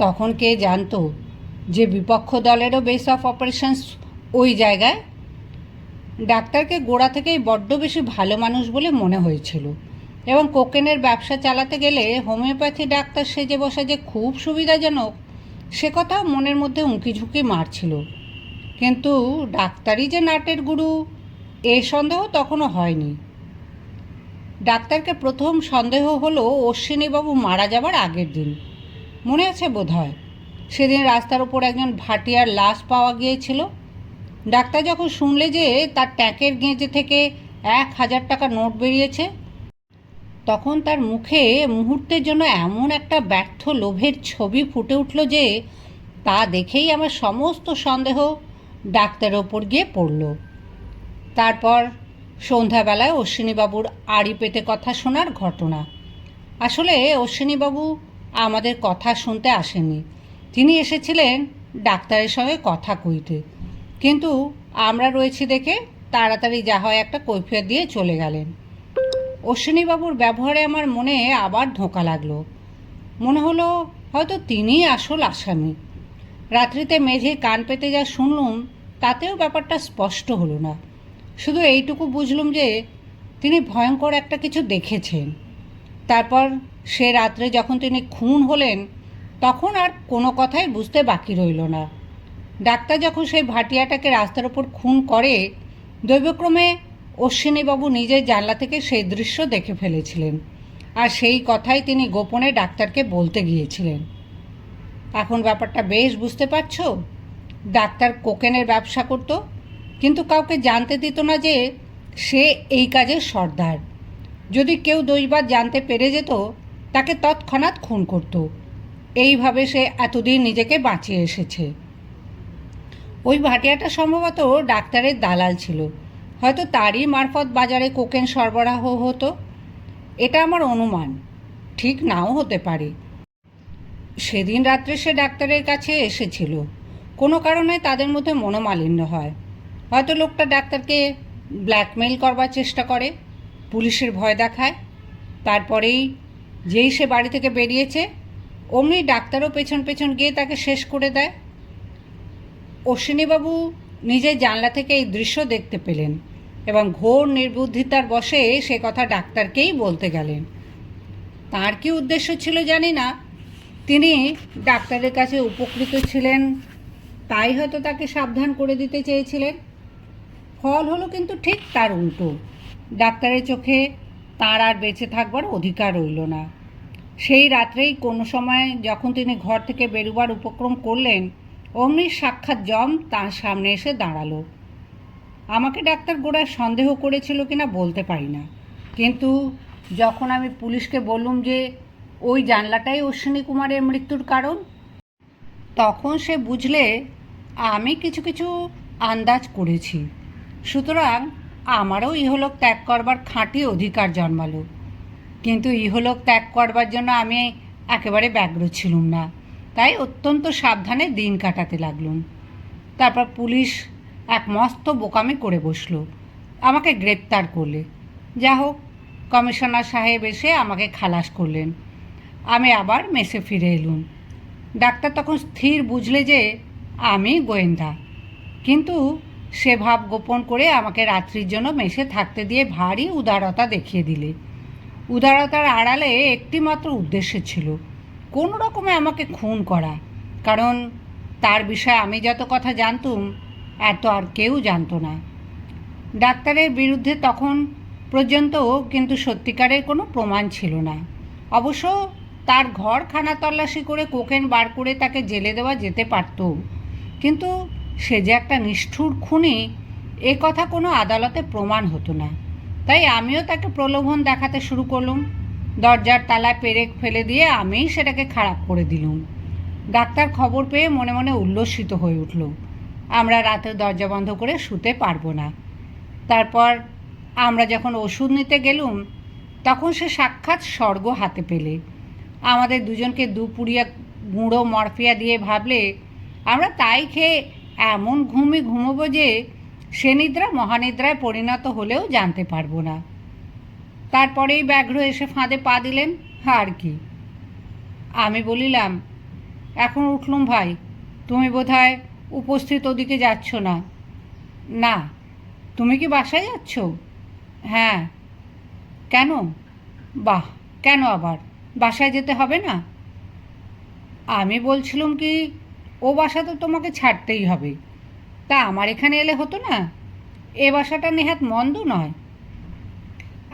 তখন কে জানতো যে বিপক্ষ দলেরও বেস অফ অপারেশনস ওই জায়গায়। ডাক্তারকে গোড়া থেকেই বড্ড বেশি ভালো মানুষ বলে মনে হয়েছিল, এবং কোকেনের ব্যবসা চালাতে গেলে হোমিওপ্যাথি ডাক্তার সেজে বসা যে খুব সুবিধাজনক, সে কথাও মনের মধ্যে উঁকি ঝুঁকি মারছিল। কিন্তু ডাক্তারই যে নাটের গুরু, এ সন্দেহ তখনও হয়নি। ডাক্তারকে প্রথম সন্দেহ হলো অশ্বিনীবাবু মারা যাবার আগের দিন। মনে আছে বোধ হয়, সেদিন রাস্তার ওপর একজন ভাটিয়ার লাশ পাওয়া গিয়েছিল। ডাক্তার যখন শুনলে যে তার ট্যাঁকের গেঁজে থেকে 1,000 টাকা নোট বেরিয়েছে, তখন তার মুখে মুহূর্তের জন্য এমন একটা ব্যর্থ লোভের ছবি ফুটে উঠল যে তা দেখেই আমার সমস্ত সন্দেহ ডাক্তারের ওপর গিয়ে পড়ল। তারপর সন্ধ্যাবেলায় অশ্বিনীবাবুর আড়ি পেতে কথা শোনার ঘটনা। আসলে অশ্বিনীবাবু আমাদের কথা শুনতে আসেননি, তিনি এসেছিলেন ডাক্তারের সঙ্গে কথা কইতে। কিন্তু আমরা রয়েছি দেখে তাড়াতাড়ি যা হয় একটা কৈফিয়ত দিয়ে চলে গেলেন। অশ্বিনীবাবুর ব্যবহারে আমার মনে আবার ধোঁকা লাগলো। মনে হলো হয়তো তিনিই আসল আসামি। রাত্রিতে মেঝে কান পেতে যা শুনলুম, তাতেও ব্যাপারটা স্পষ্ট হলো না। শুধু এইটুকু বুঝলুম যে তিনি ভয়ঙ্কর একটা কিছু দেখেছেন। তারপর সে রাত্রে যখন তিনি খুন হলেন, তখন আর কোনো কথাই বুঝতে বাকি রইল না। ডাক্তার যখন সেই ভাটিয়াটাকে রাস্তার ওপর খুন করে, দৈবক্রমে অশ্বিনীবাবু নিজের জানলা থেকে সেই দৃশ্য দেখে ফেলেছিলেন, আর সেই কথাই তিনি গোপনে ডাক্তারকে বলতে গিয়েছিলেন। এখন ব্যাপারটা বেশ বুঝতে পারছো? ডাক্তার কোকেনের ব্যবসা করত, কিন্তু কাউকে জানতে দিত না যে সে এই কাজের সর্দার। যদি কেউ দৈবাত জানতে পেরে যেত, তাকে তৎক্ষণাৎ খুন করত। এইভাবে সে এতদিন নিজেকে বাঁচিয়ে এসেছে। ওই ভাটিয়াটা সম্ভবত ডাক্তারের দালাল ছিল, হয়তো তারই মারফত বাজারে কোকেন সরবরাহ হতো। এটা আমার অনুমান, ঠিক নাও হতে পারে। সেদিন রাত্রে সে ডাক্তারের কাছে এসেছিল, কোনো কারণে তাদের মধ্যে মনোমালিন্য হয়। হয়তো লোকটা ডাক্তারকে ব্ল্যাকমেল করবার চেষ্টা করে, পুলিশের ভয় দেখায়। তারপরেই যেই সে বাড়ি থেকে বেরিয়েছে অমনি ডাক্তারও পেছন পেছন গিয়ে তাকে শেষ করে দেয়। অশ্বিনীবাবু নিজের জানলা থেকে এই দৃশ্য দেখতে পেলেন এবং ঘোর নির্বুদ্ধিতার বশে সে কথা ডাক্তারকেই বলতে গেলেন। তার কি উদ্দেশ্য ছিল জানি না, তিনি ডাক্তারের কাছে উপকৃত ছিলেন তাই হয়তো তাকে সাবধান করে দিতে চেয়েছিলেন। ফল হলো কিন্তু ঠিক তার উল্টো। ডাক্তারের চোখে তার আর বেঁচে থাকবার অধিকার রইল না। সেই রাত্রেই কোনো সময় যখন তিনি ঘর থেকে বেরোবার উপক্রম করলেন অমনি সাক্ষাৎ যম তার সামনে এসে দাঁড়ালো। আমাকে ডাক্তার গোড়ায় সন্দেহ করেছিল কিনা বলতে পারি না, কিন্তু যখন আমি পুলিশকে বললুম যে ওই জানলাটাই অশ্বিনী কুমারের মৃত্যুর কারণ, তখন সে বুঝলে আমি কিছু কিছু আন্দাজ করেছি। সুতরাং আমারও ইহলোক ত্যাগ করবার খাঁটি অধিকার জন্মালো। কিন্তু ইহলোক ত্যাগ করবার জন্য আমি একেবারে ব্যগ্র ছিলুম না, তাই অত্যন্ত সাবধানে দিন কাটাতে লাগলুম। তারপর পুলিশ এক মস্ত বোকামি করে বসলো, আমাকে গ্রেপ্তার করলে। যা হোক, কমিশনার সাহেব এসে আমাকে খালাস করলেন। আমি আবার মেসে ফিরে এলুম। ডাক্তার তখন স্থির বুঝলে যে আমি গোয়েন্দা, কিন্তু সে ভাব গোপন করে আমাকে রাত্রির জন্য মেসে থাকতে দিয়ে ভারী উদারতা দেখিয়ে দিলে। উদারতার আড়ালে একটি মাত্র উদ্দেশ্য ছিল, কোনো রকমে আমাকে খুন করা, কারণ তার বিষয়ে আমি যত কথা জানতুম এত আর কেউ জানতো না। ডাক্তারের বিরুদ্ধে তখন পর্যন্ত কিন্তু সত্যিকারের কোনো প্রমাণ ছিল না। অবশ্য তার ঘর খানা তল্লাশি করে কোকেন বার করে তাকে জেলে দেওয়া যেতে পারত, কিন্তু সে যে একটা নিষ্ঠুর খুনি এ কথা কোনো আদালতে প্রমাণ হতো না। তাই আমিও তাকে প্রলোভন দেখাতে শুরু করলুম। দরজার তালায় পেরেক ফেলে দিয়ে আমি সেটাকে খারাপ করে দিলুম। ডাক্তার খবর পেয়ে মনে মনে উল্লসিত হয়ে উঠল। আমরা রাতের দরজা বন্ধ করে শুতে পারবো না। তারপর আমরা যখন ওষুধ নিতে গেলুম তখন সে সাক্ষাৎ স্বর্গ হাতে পেলে। আমাদের দুজনকে দুপুরিয়া গুঁড়ো মরফিয়া দিয়ে ভাবলে আমরা তাই খেয়ে এমন ঘুমোবো যে সে নিদ্রা মহানিদ্রায় পরিণত হলেও জানতে পারবো না। তারপরেই ব্যাঘ্র এসে ফাঁদে পা দিলেন, আর কি। আমি বলিলাম, এখন উঠলুম ভাই, তুমি বোধহয় উপস্থিত ওদিকে যাচ্ছ না। না, তুমি কি বাসায় যাচ্ছ? হ্যাঁ। কেন? বাহ, কেন আবার? বাসায় যেতে হবে না? আমি বলছিলাম কি, ও বাসা তো তোমাকে ছাড়তেই হবে, তা আমার এখানে এলে হতো না? এ বাসাটা নেহাত মন্দ নয়।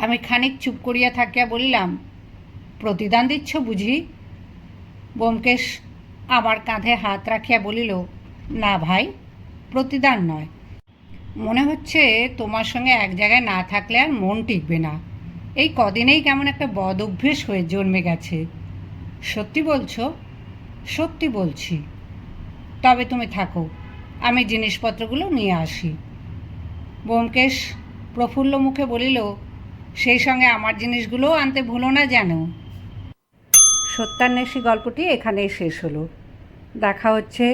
আমি খানিক চুপ করিয়া থাকিয়া বলিলাম, প্রতিদান দিচ্ছ বুঝি? ব্যোমকেশ আমার কাঁধে হাত রাখিয়া বলিল, না ভাই, প্রতিদান নয়। মনে হচ্ছে তোমার সঙ্গে এক জায়গায় না থাকলে আর মন টিকবে না। এই কদিনেই কেমন একটা বদ অভ্যেস হয়ে জন্মে গেছে। সত্যি বলছো? সত্যি বলছি। তবে তুমি থাকো, আমি জিনিসপত্রগুলো নিয়ে আসি। ব্যোমকেশ প্রফুল্ল মুখে বলিল, সেই সঙ্গে আমার জিনিসগুলোও আনতে ভুলো না যেন। সত্যান্বেষী গল্পটি এখানেই শেষ হলো। দেখা হচ্ছে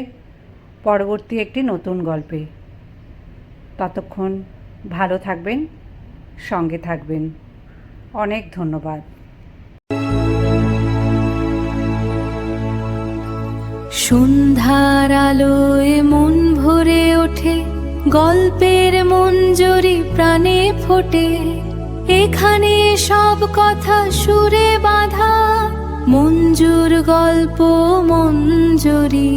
পরবর্তী একটি নতুন গল্পে। ততক্ষণ ভালো থাকবেন, সঙ্গে থাকবেন। অনেক ধন্যবাদ। সন্ধ্যার আলোয় মন ভরে ওঠে, গল্পের মঞ্জরি প্রাণে ফোটে। এখানে সব কথা সুরে বাঁধা, মঞ্জুর গল্প মঞ্জরি।